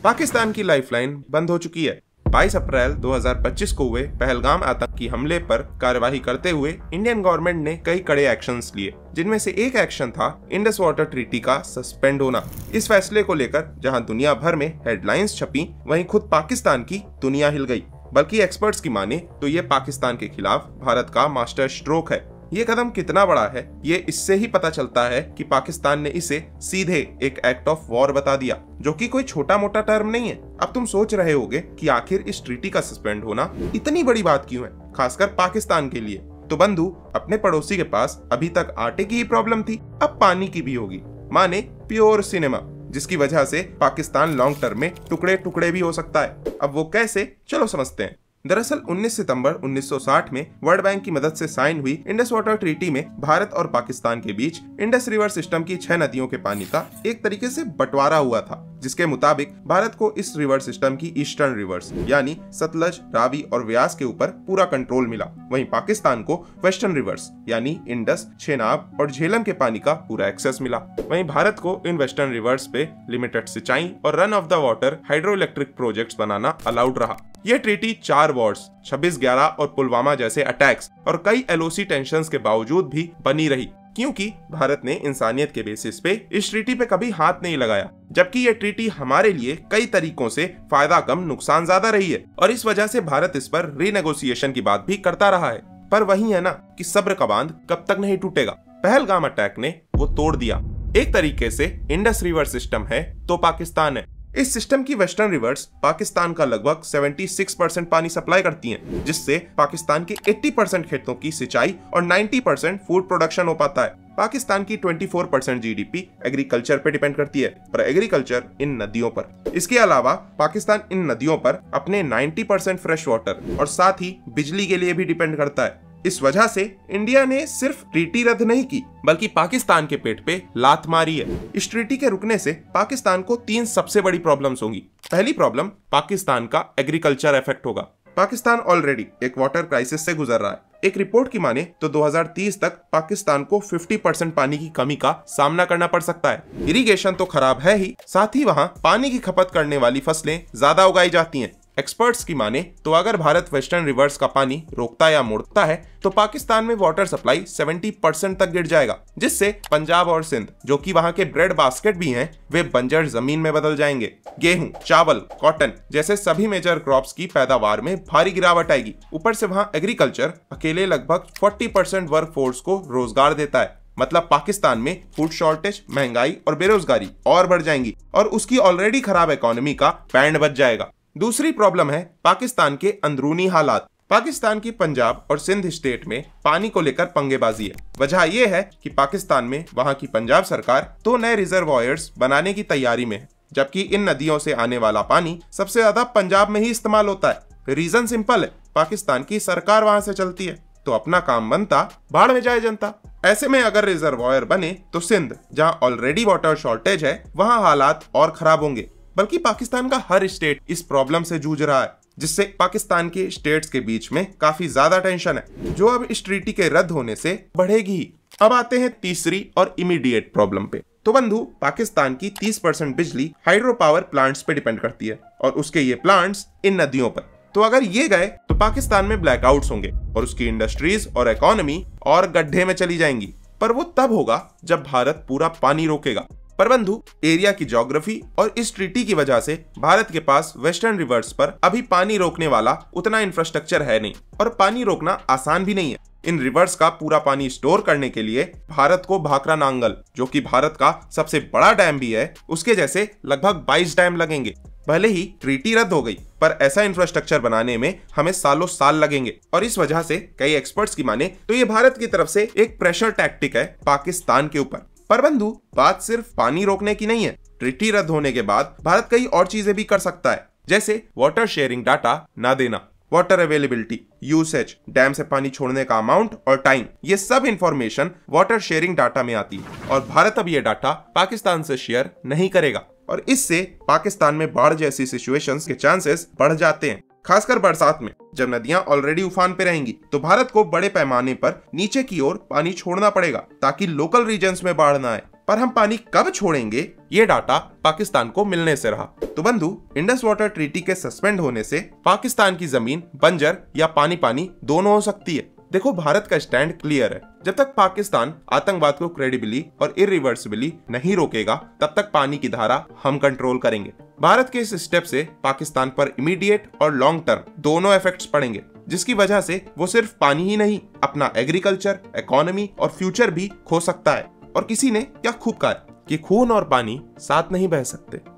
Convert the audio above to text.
पाकिस्तान की लाइफलाइन बंद हो चुकी है। 22 अप्रैल 2025 को हुए पहलगाम आतंकी हमले पर कार्यवाही करते हुए इंडियन गवर्नमेंट ने कई कड़े एक्शंस लिए, जिनमें से एक एक्शन था इंडस वाटर ट्रीटी का सस्पेंड होना। इस फैसले को लेकर जहां दुनिया भर में हेडलाइंस छपी, वहीं खुद पाकिस्तान की दुनिया हिल गई। बल्कि एक्सपर्ट्स की माने तो ये पाकिस्तान के खिलाफ भारत का मास्टर स्ट्रोक है। ये कदम कितना बड़ा है, ये इससे ही पता चलता है कि पाकिस्तान ने इसे सीधे एक एक्ट ऑफ वॉर बता दिया, जो कि कोई छोटा मोटा टर्म नहीं है। अब तुम सोच रहे होगे कि आखिर इस ट्रीटी का सस्पेंड होना इतनी बड़ी बात क्यों है, खासकर पाकिस्तान के लिए। तो बंधु, अपने पड़ोसी के पास अभी तक आटे की ही प्रॉब्लम थी, अब पानी की भी होगी। माने प्योर सिनेमा, जिसकी वजह से पाकिस्तान लॉन्ग टर्म में टुकड़े टुकड़े भी हो सकता है। अब वो कैसे, चलो समझते हैं। दरअसल 19 सितंबर 1960 में वर्ल्ड बैंक की मदद से साइन हुई इंडस वाटर ट्रीटी में भारत और पाकिस्तान के बीच इंडस रिवर सिस्टम की 6 नदियों के पानी का एक तरीके से बंटवारा हुआ था, जिसके मुताबिक भारत को इस रिवर सिस्टम की ईस्टर्न रिवर्स यानी सतलज, रावी और व्यास के ऊपर पूरा कंट्रोल मिला। वहीं पाकिस्तान को वेस्टर्न रिवर्स यानी इंडस, चेनाब और झेलम के पानी का पूरा एक्सेस मिला। वहीं भारत को इन वेस्टर्न रिवर्स पे लिमिटेड सिंचाई और run of the water hydro electric projects banana allowed रहा। यह ट्रीटी 4 वॉर्स, 26/11 और पुलवामा जैसे अटैक्स और कई एलओसी टेंशंस के बावजूद भी बनी रही, क्योंकि भारत ने इंसानियत के बेसिस पे इस ट्रीटी पे कभी हाथ नहीं लगाया। जबकि ये ट्रीटी हमारे लिए कई तरीकों से फायदा कम नुकसान ज्यादा रही है, और इस वजह से भारत इस पर रीनेगोशिएशन की बात भी करता रहा है। पर वही है ना कि सब्र का बांध कब तक नहीं टूटेगा। पहलगाम अटैक ने वो तोड़ दिया। एक तरीके से इंडस रिवर सिस्टम है तो पाकिस्तान है। इस सिस्टम की वेस्टर्न रिवर्स पाकिस्तान का लगभग 76% पानी सप्लाई करती हैं, जिससे पाकिस्तान के 80% खेतों की सिंचाई और 90% फूड प्रोडक्शन हो पाता है। पाकिस्तान की 24% जीडीपी एग्रीकल्चर पे डिपेंड करती है, और एग्रीकल्चर इन नदियों पर। इसके अलावा पाकिस्तान इन नदियों पर अपने 90% फ्रेश वाटर और साथ ही बिजली के लिए भी डिपेंड करता है। इस वजह से इंडिया ने सिर्फ ट्रीटी रद्द नहीं की, बल्कि पाकिस्तान के पेट पे लात मारी है। इस ट्रीटी के रुकने से पाकिस्तान को 3 सबसे बड़ी प्रॉब्लम्स होंगी। पहली प्रॉब्लम, पाकिस्तान का एग्रीकल्चर इफेक्ट होगा। पाकिस्तान ऑलरेडी एक वाटर क्राइसिस से गुजर रहा है। एक रिपोर्ट की माने तो 2030 तक पाकिस्तान को 50% पानी की कमी का सामना करना पड़ सकता है। इरिगेशन तो खराब है ही, साथ ही वहाँ पानी की खपत करने वाली फसलें ज्यादा उगाई जाती हैं। एक्सपर्ट्स की माने तो अगर भारत वेस्टर्न रिवर्स का पानी रोकता या मोड़ता है तो पाकिस्तान में वाटर सप्लाई 70% तक गिर जाएगा, जिससे पंजाब और सिंध, जो कि वहां के ब्रेड बास्केट भी हैं, वे बंजर जमीन में बदल जाएंगे। गेहूं, चावल, कॉटन जैसे सभी मेजर क्रॉप्स की पैदावार में भारी गिरावट आएगी। ऊपर से वहां एग्रीकल्चर अकेले लगभग 40% वर्क फोर्स को रोजगार देता है। मतलब पाकिस्तान में फूड शॉर्टेज, महंगाई और बेरोजगारी और बढ़ जाएंगी, और उसकी ऑलरेडी खराब इकोनॉमी का बैंड बज जाएगा। दूसरी प्रॉब्लम है पाकिस्तान के अंदरूनी हालात। पाकिस्तान की पंजाब और सिंध स्टेट में पानी को लेकर पंगेबाजी है। वजह यह है कि पाकिस्तान में वहां की पंजाब सरकार 2 नए रिजर्वॉयर्स बनाने की तैयारी में है, जबकि इन नदियों से आने वाला पानी सबसे ज्यादा पंजाब में ही इस्तेमाल होता है। रीजन सिंपल है, पाकिस्तान की सरकार वहां से चलती है, तो अपना काम बनता, बाढ़ में जाए जनता। ऐसे में अगर रिजर्वॉयर बने तो सिंध, जहां ऑलरेडी वाटर शॉर्टेज है, वहां हालात और खराब होंगे। बल्कि पाकिस्तान का हर स्टेट इस प्रॉब्लम से जूझ रहा है, जिससे पाकिस्तान के स्टेट्स के बीच में काफी ज्यादा टेंशन है, जो अब इस ट्रीटी के रद्द होने से बढ़ेगी ही। अब आते हैं तीसरी और इमीडिएट प्रॉब्लम पे। तो बंधु, पाकिस्तान की 30% बिजली हाइड्रो पावर प्लांट्स पे डिपेंड करती है, और उसके ये प्लांट्स इन नदियों पर। तो अगर ये गए तो पाकिस्तान में ब्लैकआउट्स होंगे और उसकी इंडस्ट्रीज और इकोनॉमी और गड्ढे में चली जाएंगी। पर वो तब होगा जब भारत पूरा पानी रोकेगा। पर बंधु, एरिया की ज्योग्राफी और इस ट्रीटी की वजह से भारत के पास वेस्टर्न रिवर्स पर अभी पानी रोकने वाला उतना इंफ्रास्ट्रक्चर है नहीं, और पानी रोकना आसान भी नहीं है। इन रिवर्स का पूरा पानी स्टोर करने के लिए भारत को भाखरा नांगल, जो कि भारत का सबसे बड़ा डैम भी है, उसके जैसे लगभग 22 डैम लगेंगे। भले ही ट्रीटी रद्द हो गई, पर ऐसा इंफ्रास्ट्रक्चर बनाने में हमें सालों साल लगेंगे, और इस वजह से कई एक्सपर्ट्स की माने तो ये भारत की तरफ से एक प्रेशर टैक्टिक है पाकिस्तान के ऊपर। पर बंधु, बात सिर्फ पानी रोकने की नहीं है। ट्रीटी रद्द होने के बाद भारत कई और चीजें भी कर सकता है, जैसे वाटर शेयरिंग डाटा ना देना, वाटर अवेलेबिलिटी, यूसेज, डैम से पानी छोड़ने का अमाउंट और टाइम, ये सब इंफॉर्मेशन वाटर शेयरिंग डाटा में आती है, और भारत अब ये डाटा पाकिस्तान से शेयर नहीं करेगा, और इससे पाकिस्तान में बाढ़ जैसी सिचुएशंस के चांसेस बढ़ जाते हैं। खासकर बरसात में, जब नदियां ऑलरेडी उफान पे रहेंगी, तो भारत को बड़े पैमाने पर नीचे की ओर पानी छोड़ना पड़ेगा ताकि लोकल रीजन्स में बाढ़ ना आए। पर हम पानी कब छोड़ेंगे ये डाटा पाकिस्तान को मिलने से रहा। तो बंधु, इंडस वाटर ट्रीटी के सस्पेंड होने से पाकिस्तान की जमीन बंजर या पानी पानी दोनों हो सकती है। देखो, भारत का स्टैंड क्लियर है। जब तक पाकिस्तान आतंकवाद को क्रेडिबली और इरिवर्सिबली नहीं रोकेगा, तब तक पानी की धारा हम कंट्रोल करेंगे। भारत के इस स्टेप से पाकिस्तान पर इमीडिएट और लॉन्ग टर्म दोनों इफेक्ट्स पड़ेंगे, जिसकी वजह से वो सिर्फ पानी ही नहीं, अपना एग्रीकल्चर, इकोनॉमी और फ्यूचर भी खो सकता है। और किसी ने क्या खूब कहा कि खून और पानी साथ नहीं बह सकते।